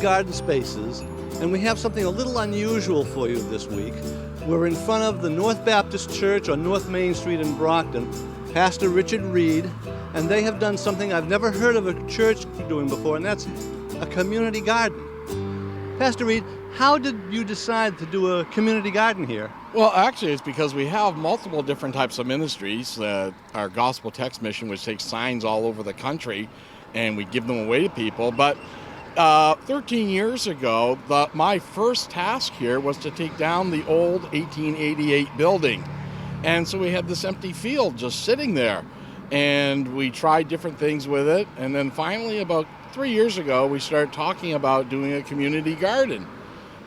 garden spaces, and we have something a little unusual for you this week. We're in front of the North Baptist Church on North Main Street in Brockton, Pastor Richard Reed, and they have done something I've never heard of a church doing before, and that's a community garden. Pastor Reed, how did you decide to do a community garden here? Well, actually, it's because we have multiple different types of ministries. Our gospel text mission, which takes signs all over the country, and we give them away to people. But 13 years ago, my first task here was to take down the old 1888 building. And so we had this empty field just sitting there. And we tried different things with it. And then finally, about 3 years ago, we started talking about doing a community garden.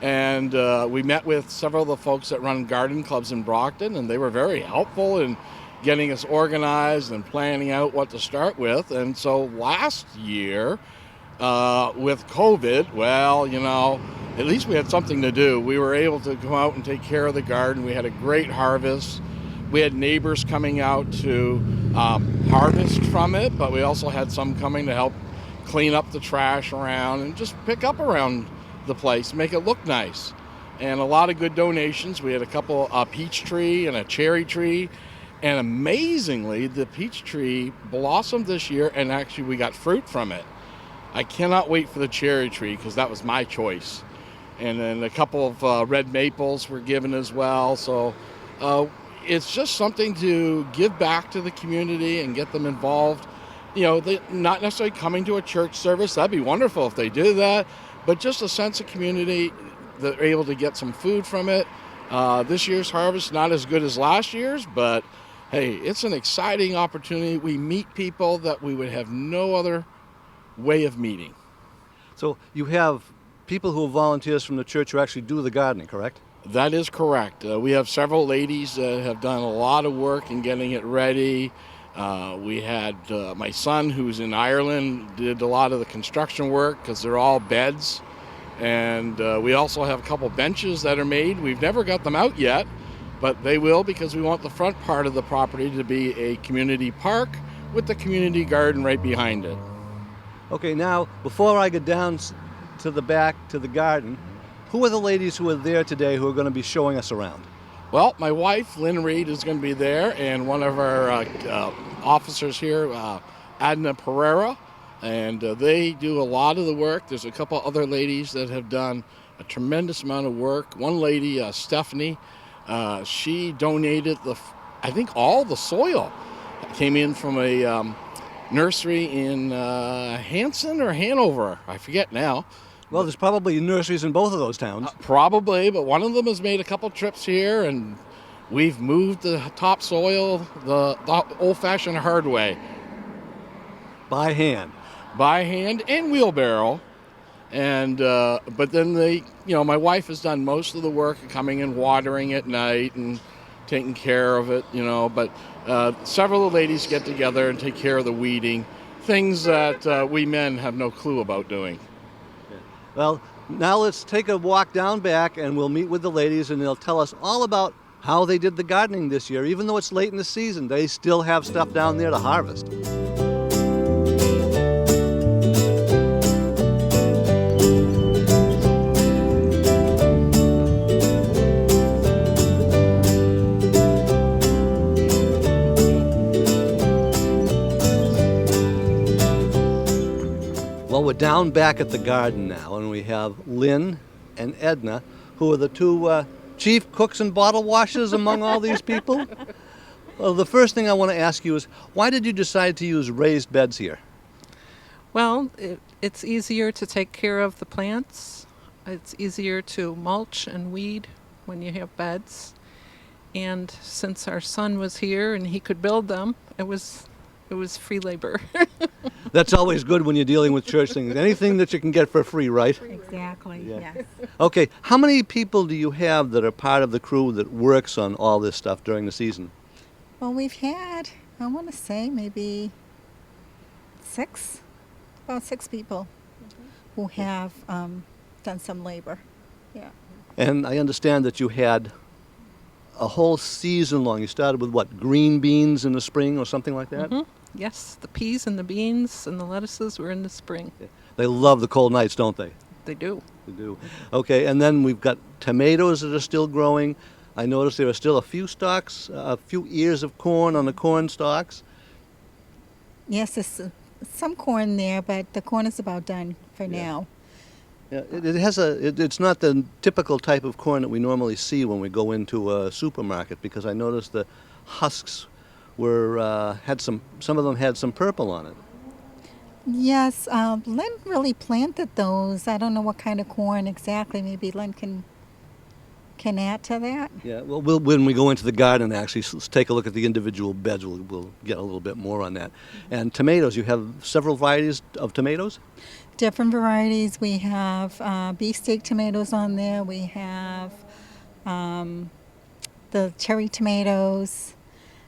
And we met with several of the folks that run garden clubs in Brockton, and they were very helpful in getting us organized and planning out what to start with. And so last year, with COVID, well, you know, at least we had something to do. We were able to go out and take care of the garden. We had a great harvest. We had neighbors coming out to harvest from it, but we also had some coming to help clean up the trash around and just pick up around the place, make it look nice. And a lot of good donations. We had a couple, a peach tree and a cherry tree. And amazingly, the peach tree blossomed this year, and actually we got fruit from it. I cannot wait for the cherry tree because that was my choice. And then a couple of red maples were given as well. So it's just something to give back to the community and get them involved. You know, not necessarily coming to a church service. That'd be wonderful if they do that. But just a sense of community, they're able to get some food from it. This year's harvest, not as good as last year's, but hey, it's an exciting opportunity. We meet people that we would have no other way of meeting. So you have people who are volunteers from the church who actually do the gardening, correct? That is correct. We have several ladies that have done a lot of work in getting it ready. We had my son, who's in Ireland, did a lot of the construction work because they're all beds. And we also have a couple benches that are made. We've never got them out yet, but they will because we want the front part of the property to be a community park with the community garden right behind it. Okay, now, before I get down to the back to the garden, who are the ladies who are there today who are going to be showing us around? Well, my wife, Lynn Reed, is going to be there, and one of our officers here, Adna Pereira, and they do a lot of the work. There's a couple other ladies that have done a tremendous amount of work. One lady, Stephanie, she donated I think all the soil came in from a nursery in Hanson or Hanover. I forget now. Well, there's probably nurseries in both of those towns. Probably, but one of them has made a couple trips here, and we've moved the topsoil the old-fashioned hard way. By hand. By hand and wheelbarrow. And but then my wife has done most of the work, coming and watering at night and taking care of it, But several of the ladies get together and take care of the weeding, things that we men have no clue about doing. Well, now let's take a walk down back and we'll meet with the ladies and they'll tell us all about how they did the gardening this year. Even though it's late in the season, they still have stuff down there to harvest. Well, we're down back at the garden now, and we have Lynn and Edna, who are the two chief cooks and bottle washers among all these people. Well, the first thing I want to ask you is, why did you decide to use raised beds here? Well, it's easier to take care of the plants. It's easier to mulch and weed when you have beds. And since our son was here and he could build them, it was free labor. That's always good when you're dealing with church things. Anything that you can get for free, right? Exactly, Yeah. yes. Okay, how many people do you have that are part of the crew that works on all this stuff during the season? Well, we've had, I want to say, maybe about six people who have done some labor. Yeah. And I understand that you had a whole season long. You started with what, green beans in the spring or something like that? Mm-hmm. Yes, the peas and the beans and the lettuces were in the spring. They love the cold nights, don't they? They do. They do. Okay, and then we've got tomatoes that are still growing. I noticed there are still a few stalks, a few ears of corn on the corn stalks. Yes, there's some corn there, but the corn is about done for Yeah. now. Yeah, it's not the typical type of corn that we normally see when we go into a supermarket, because I noticed the husks were some of them had some purple on it. Yes, Len really planted those. I don't know what kind of corn exactly. Maybe Len can add to that. Yeah, well, when we go into the garden, actually, let's take a look at the individual beds. We'll get a little bit more on that. And tomatoes, you have several varieties of tomatoes? Different varieties. We have beefsteak tomatoes on there. We have the cherry tomatoes,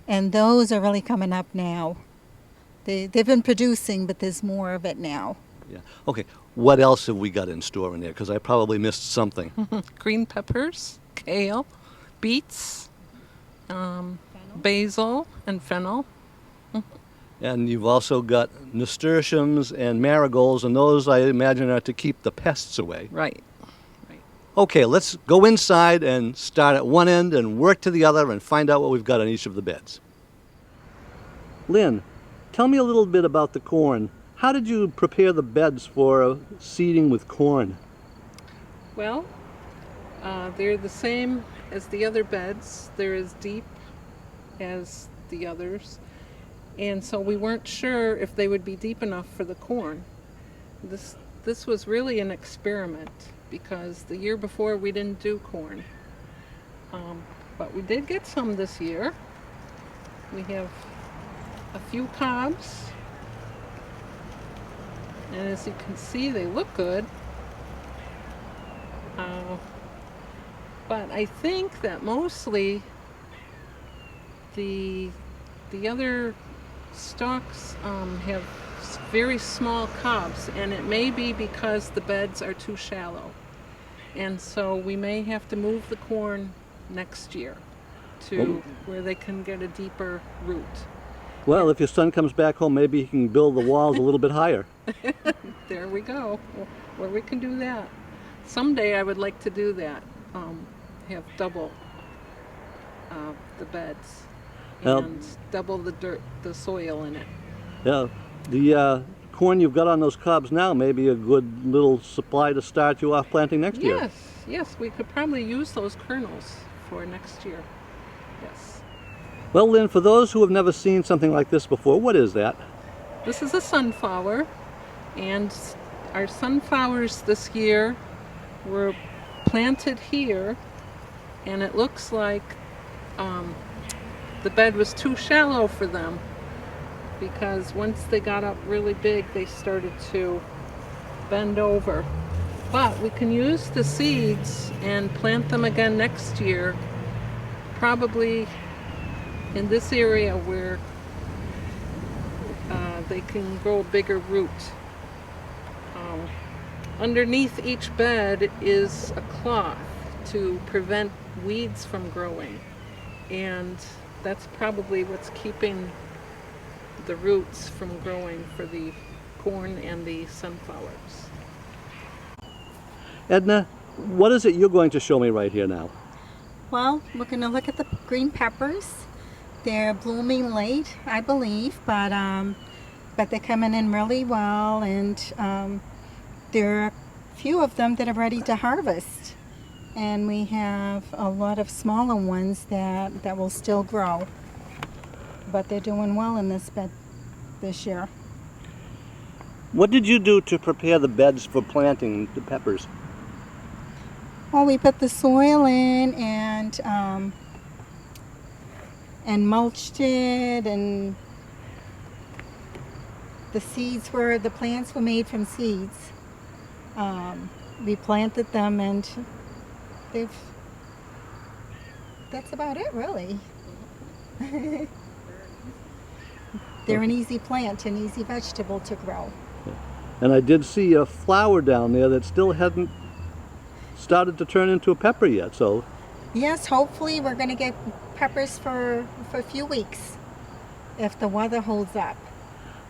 and those are really coming up now. They've been producing, but there's more of it now. Yeah. Okay, what else have we got in store in there? Because I probably missed something. Green peppers, kale, beets, basil, and fennel. And you've also got nasturtiums and marigolds, and those, I imagine, are to keep the pests away. Right. Okay, let's go inside and start at one end and work to the other and find out what we've got on each of the beds. Lynn, tell me a little bit about the corn. How did you prepare the beds for seeding with corn? Well, they're the same as the other beds. They're as deep as the others. And so we weren't sure if they would be deep enough for the corn. This was really an experiment, because the year before we didn't do corn. But we did get some this year. We have a few cobs. And as you can see, they look good. But I think that mostly the other stalks have very small cobs, and it may be because the beds are too shallow. And so we may have to move the corn next year to where they can get a deeper root. Well, if your son comes back home, maybe he can build the walls a little bit higher. There we go. Well, we can do that. Someday I would like to do that. Have double the beds and double the dirt, the soil in it. Yeah, the corn you've got on those cobs now may be a good little supply to start you off planting next year. Yes, we could probably use those kernels for next year. Yes. Well, Lynn, for those who have never seen something like this before, what is that? This is a sunflower, and our sunflowers this year were planted here, and it looks like the bed was too shallow for them, because once they got up really big, they started to bend over. But we can use the seeds and plant them again next year, probably in this area where they can grow a bigger root. Underneath each bed is a cloth to prevent weeds from growing, and that's probably what's keeping the roots from growing for the corn and the sunflowers. Edna, what is it you're going to show me right here now? Well, we're going to look at the green peppers. They're blooming late, I believe, but they're coming in really well, and there are a few of them that are ready to harvest. And we have a lot of smaller ones that will still grow. But they're doing well in this bed this year. What did you do to prepare the beds for planting the peppers? Well, we put the soil in and mulched it, and the plants were made from seeds. We planted them, and that's about it, really. They're an easy plant, an easy vegetable to grow. And I did see a flower down there that still hadn't started to turn into a pepper yet, so. Yes, hopefully we're going to get peppers for a few weeks if the weather holds up.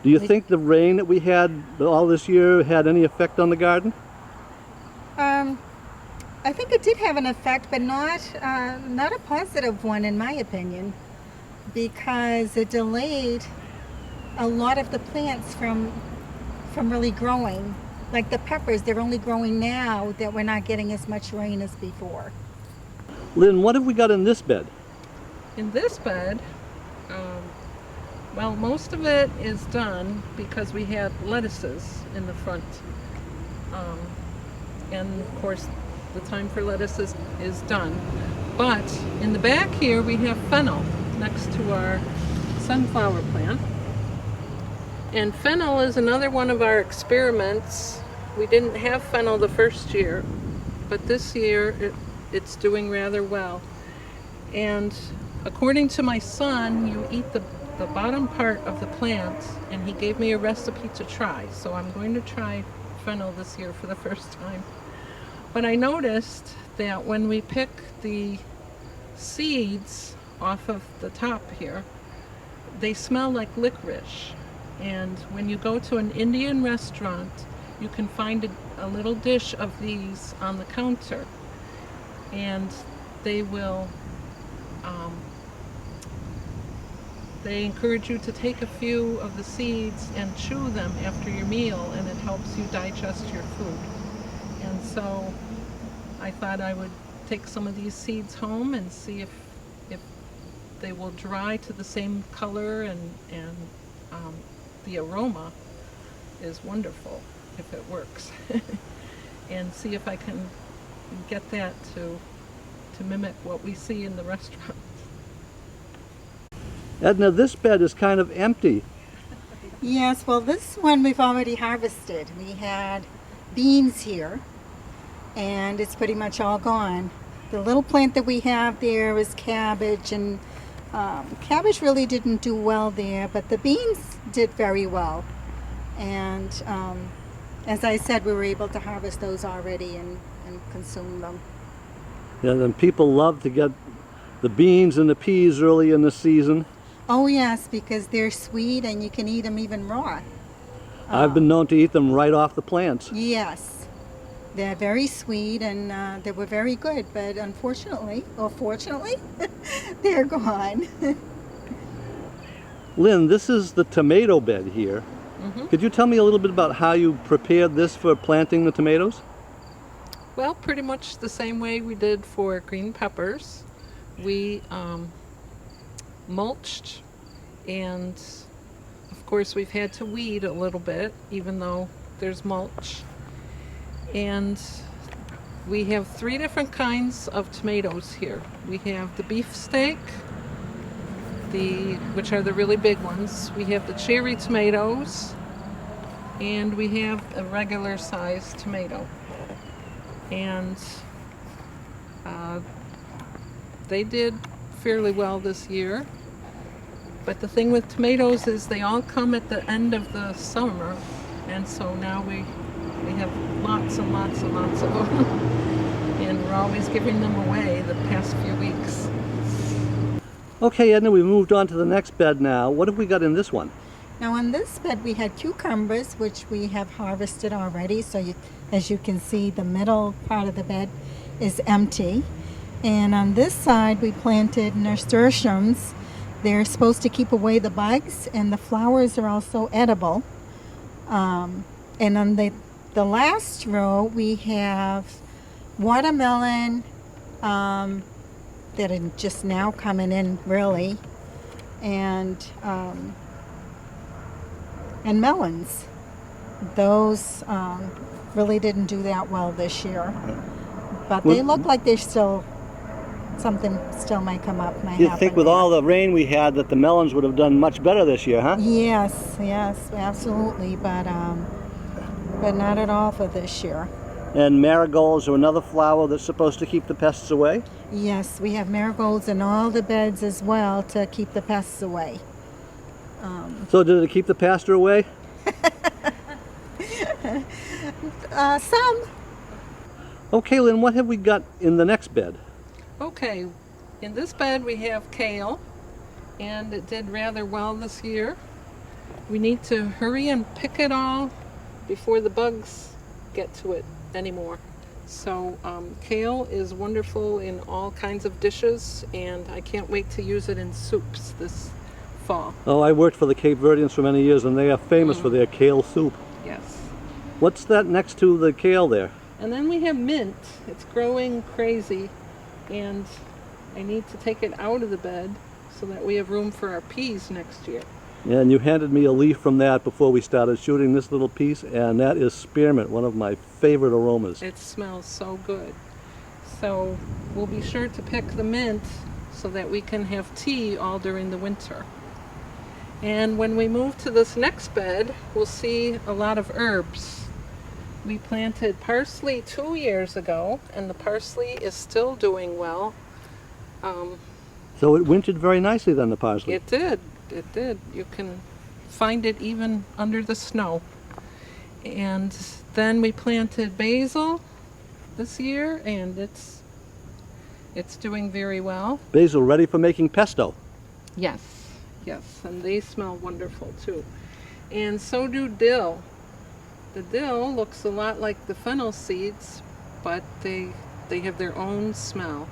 Do you think the rain that we had all this year had any effect on the garden? I think it did have an effect, but not a positive one in my opinion, because it delayed a lot of the plants from really growing. Like the peppers, they're only growing now that we're not getting as much rain as before. Lynn, what have we got in this bed? In this bed, well, most of it is done because we had lettuces in the front. And of course, the time for lettuces is done. But in the back here, we have fennel next to our sunflower plant. And fennel is another one of our experiments. We didn't have fennel the first year, but this year it's doing rather well. And according to my son, you eat the bottom part of the plant, and he gave me a recipe to try. So I'm going to try fennel this year for the first time. But I noticed that when we pick the seeds off of the top here, they smell like licorice. And when you go to an Indian restaurant, you can find a little dish of these on the counter. And they will, they encourage you to take a few of the seeds and chew them after your meal, and it helps you digest your food. And so I thought I would take some of these seeds home and see if they will dry to the same color, and the aroma is wonderful if it works. And see if I can get that to mimic what we see in the restaurant. Edna, this bed is kind of empty. Yes, well, this one we've already harvested. We had beans here, and it's pretty much all gone. The little plant that we have there is cabbage, and cabbage really didn't do well there, but the beans did very well. And as I said, we were able to harvest those already and consume them. Yeah, and people love to get the beans and the peas early in the season. Oh yes, because they're sweet and you can eat them even raw. I've been known to eat them right off the plants. Yes, they're very sweet, and they were very good, but unfortunately, or fortunately, they're gone. Lynn, this is the tomato bed here. Mm-hmm. Could you tell me a little bit about how you prepared this for planting the tomatoes? Well, pretty much the same way we did for green peppers. We mulched, and of course we've had to weed a little bit even though there's mulch. And we have 3 different kinds of tomatoes here. We have the beefsteak, which are the really big ones. We have the cherry tomatoes, and we have a regular sized tomato. And they did fairly well this year. But the thing with tomatoes is they all come at the end of the summer, and so now we have lots and lots and lots of them. And we're always giving them away the past few weeks. Okay, Edna, we moved on to the next bed now. What have we got in this one? Now on this bed we had cucumbers, which we have harvested already. So as you can see, the middle part of the bed is empty. And on this side we planted nasturtiums. They're supposed to keep away the bugs, and the flowers are also edible. And on the last row we have watermelon that are just now coming in really, and melons. Those really didn't do that well this year, but they look like they're still, something still might come up. You think with all the rain we had that the melons would have done much better this year, huh? Yes, absolutely, but not at all for this year. And marigolds are another flower that's supposed to keep the pests away? Yes, we have marigolds in all the beds as well to keep the pests away. So did it keep the pastor away? Some. Okay, Lynn, what have we got in the next bed? Okay, in this bed we have kale, and it did rather well this year. We need to hurry and pick it all before the bugs get to it anymore. So kale is wonderful in all kinds of dishes, and I can't wait to use it in soups this fall. Oh, I worked for the Cape Verdeans for many years, and they are famous for their kale soup. Yes. What's that next to the kale there? And then we have mint. It's growing crazy, and I need to take it out of the bed so that we have room for our peas next year. Yeah, and you handed me a leaf from that before we started shooting this little piece, and that is spearmint, one of my favorite aromas. It smells so good. So we'll be sure to pick the mint so that we can have tea all during the winter. And when we move to this next bed, we'll see a lot of herbs. We planted parsley 2 years ago, and the parsley is still doing well. So it wintered very nicely then, the parsley. It did. It did. You can find it even under the snow. And then we planted basil this year, and it's doing very well. Basil ready for making pesto. Yes, and they smell wonderful too. And so do dill. The dill looks a lot like the fennel seeds, but they have their own smell.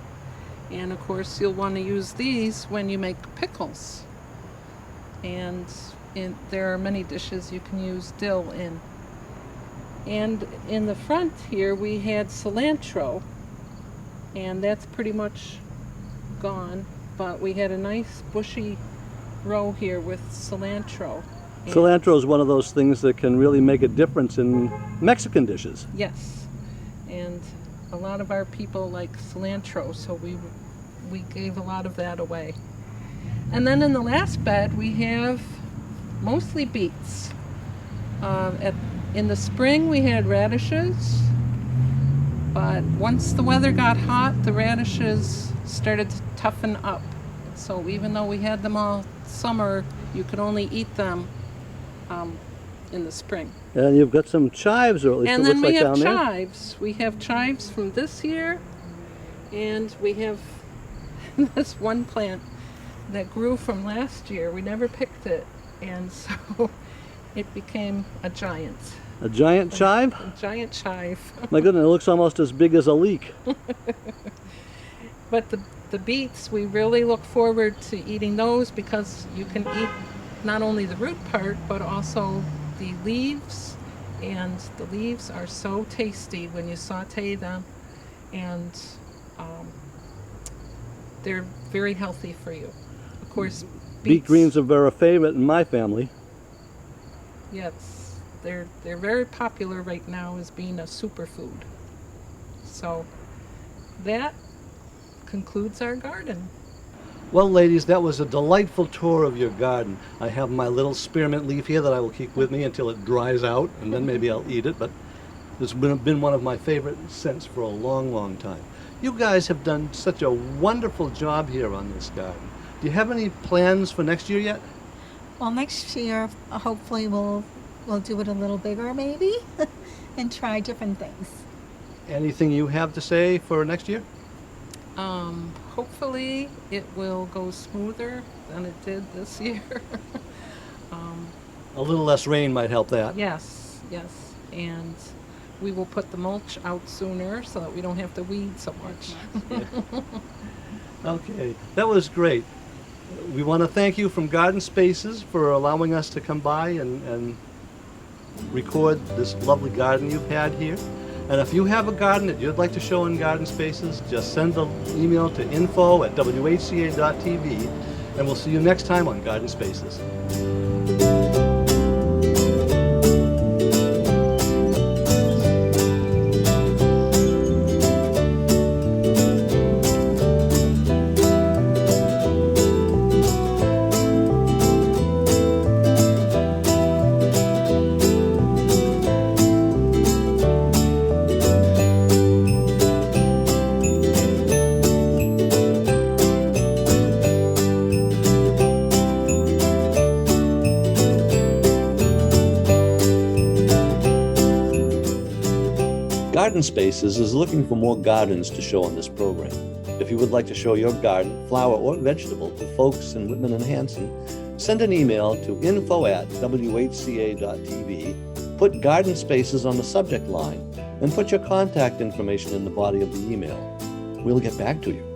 And of course you'll want to use these when you make pickles. And there are many dishes you can use dill in. And in the front here we had cilantro, and that's pretty much gone, but we had a nice bushy row here with cilantro. And Cilantro is one of those things that can really make a difference in Mexican dishes. yes, and a lot of our people like cilantro, so we gave a lot of that away. And then in the last bed we have mostly beets. In the spring we had radishes, but once the weather got hot, the radishes started to toughen up. So even though we had them all summer, you could only eat them in the spring. And you've got some chives, or at least And it then looks we like have down there. chives. We have chives from this year, and we have this one plant that grew from last year. We never picked it, and so it became a giant. A giant chive? A giant chive. My goodness, it looks almost as big as a leek. But the beets, we really look forward to eating those because you can eat not only the root part, but also the leaves. And the leaves are so tasty when you saute them, and they're very healthy for you. Of course, Beet greens are very favorite in my family. Yes, they're very popular right now as being a superfood. So that concludes our garden. Well, ladies, that was a delightful tour of your garden. I have my little spearmint leaf here that I will keep with me until it dries out, and then maybe I'll eat it, but it's been one of my favorite scents for a long, long time. You guys have done such a wonderful job here on this garden. Do you have any plans for next year yet? Well, next year, hopefully we'll do it a little bigger maybe and try different things. Anything you have to say for next year? Hopefully it will go smoother than it did this year. A little less rain might help that. Yes, and we will put the mulch out sooner so that we don't have to weed so much. Okay, that was great. We want to thank you from Garden Spaces for allowing us to come by and record this lovely garden you've had here. And if you have a garden that you'd like to show in Garden Spaces, just send an email to info@whca.tv, and we'll see you next time on Garden Spaces. Garden Spaces is looking for more gardens to show on this program. If you would like to show your garden, flower, or vegetable to folks in Whitman and Hanson, send an email to info@whca.tv, put Garden Spaces on the subject line, and put your contact information in the body of the email. We'll get back to you.